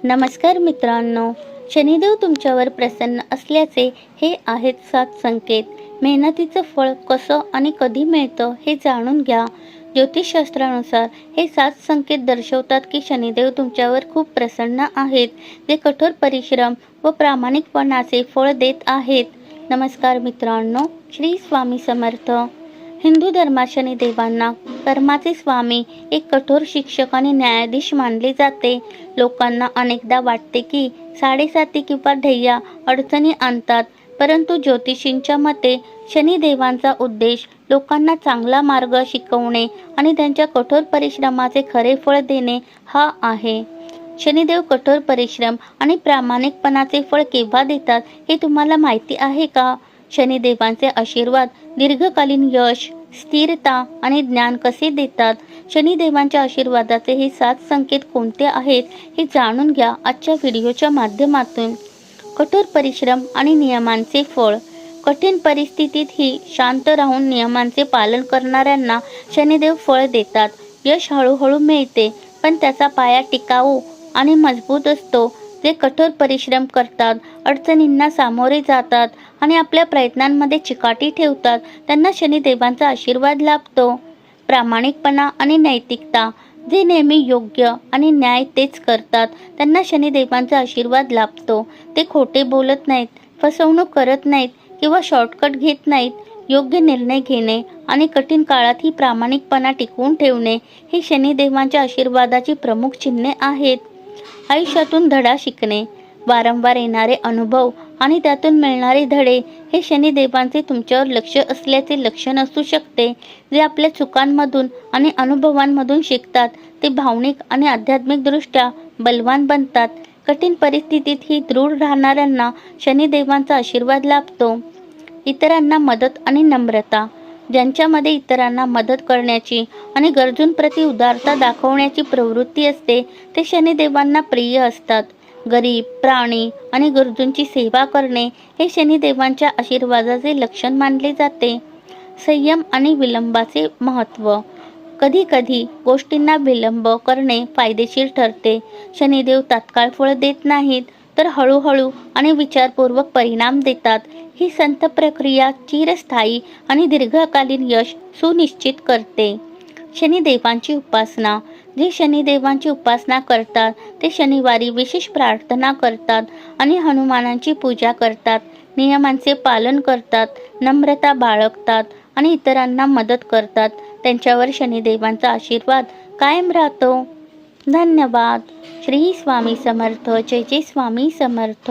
नमस्कार मित्रांनो, शनिदेव तुमच्यावर प्रसन्न असल्याचे हे आहेत 7 संकेत. मेहनतीचं फळ कसं आणि कधी मिळतं हे जाणून घ्या. ज्योतिषशास्त्रानुसार हे 7 संकेत दर्शवतात की शनिदेव तुमच्यावर खूप प्रसन्न आहेत, जे कठोर परिश्रम व प्रामाणिकपणाचे फळ देत आहेत. नमस्कार मित्रांनो, श्री स्वामी समर्थ. हिंदू धर्मात शनिदेवांना कर्माचे स्वामी, एक कठोर शिक्षक आणि न्यायाधीश मानले जाते. लोकांना अनेकदा वाटते की साडेसाती किंवा ढैया अडचणी आणतात, परंतु ज्योतिषींच्या मते शनिदेवांचा उद्देश लोकांना चांगला मार्ग शिकवणे आणि त्यांच्या कठोर परिश्रमाचे खरे फळ देणे हा आहे. शनिदेव कठोर परिश्रम आणि प्रामाणिकपणाचे फळ केव्हा देतात हे तुम्हाला माहिती आहे का? शनिदेवांचे आशीर्वाद दीर्घकालीन यश, स्थिरता आणि ज्ञान कसे देतात? शनिदेवांच्या आशीर्वादाचे हे 7 संकेत कोणते आहेत हे जाणून घ्या आजच्या व्हिडिओच्या माध्यमातून. कठोर परिश्रम आणि नियमांचे फळ. कठीण परिस्थितीतही शांत राहून नियमांचे पालन करणाऱ्यांना शनिदेव फळ देतात. यश हळूहळू मिळते, पण त्याचा पाया टिकाऊ आणि मजबूत असतो. जे कठोर परिश्रम करतात, अडचणींना सामोरे जातात आणि आपल्या प्रयत्नांमध्ये चिकाटी ठेवतात, त्यांना शनिदेवांचा आशीर्वाद लाभतो. प्रामाणिकपणा आणि नैतिकता. जे नेहमी योग्य आणि न्याय तेच करतात, त्यांना शनिदेवांचा आशीर्वाद लाभतो. ते खोटे बोलत नाहीत, फसवणूक करत नाहीत किंवा शॉर्टकट घेत नाहीत. योग्य निर्णय घेणे आणि कठीण काळातही प्रामाणिकपणा टिकवून ठेवणे हे शनिदेवांच्या आशीर्वादाची प्रमुख चिन्हे आहेत. आयुष्यातून धडा शिकणे. वारंवार येणारे अनुभव आणि त्यातून मिळणारे धडे हे शनिदेवांचे तुमच्यावर लक्ष असल्याचे लक्षण असू शकते. जे आपल्या चुकांमधून आणि अनुभवांमधून शिकतात, ते भावनिक आणि आध्यात्मिकदृष्ट्या बलवान बनतात. कठीण परिस्थितीतही दृढ राहणाऱ्यांना शनिदेवांचा आशीर्वाद लाभतो. इतरांना मदत आणि नम्रता. ज्यांच्यामध्ये इतरांना मदत करण्याची आणि गरजूंप्रती उदारता दाखवण्याची प्रवृत्ती असते, ते शनिदेवांना प्रिय असतात. गरीब, प्राणी आणि गरजूंची सेवा करणे हे शनिदेवांच्या आशीर्वादाचे लक्षण मानले जाते. संयम आणि विलंबाचे महत्त्व. कधीकधी गोष्टींना विलंब करणे फायदेशीर ठरते. शनिदेव तात्काळ फळ देत नाहीत, तर हळूहळू आणि विचारपूर्वक परिणाम देतात. ही संत प्रक्रिया चिरस्थायी आणि दीर्घकालीन यश सुनिश्चित करते. शनिदेवांची उपासना. जे शनिदेवांची उपासना करतात, ते शनिवारी विशेष प्रार्थना करतात आणि हनुमानांची पूजा करतात. नियमांचे पालन करतात, नम्रता बाळगतात आणि इतरांना मदत करतात. त्यांच्यावर शनिदेवांचा आशीर्वाद कायम राहतो. धन्यवाद. श्री स्वामी समर्थ. जय जय स्वामी समर्थ.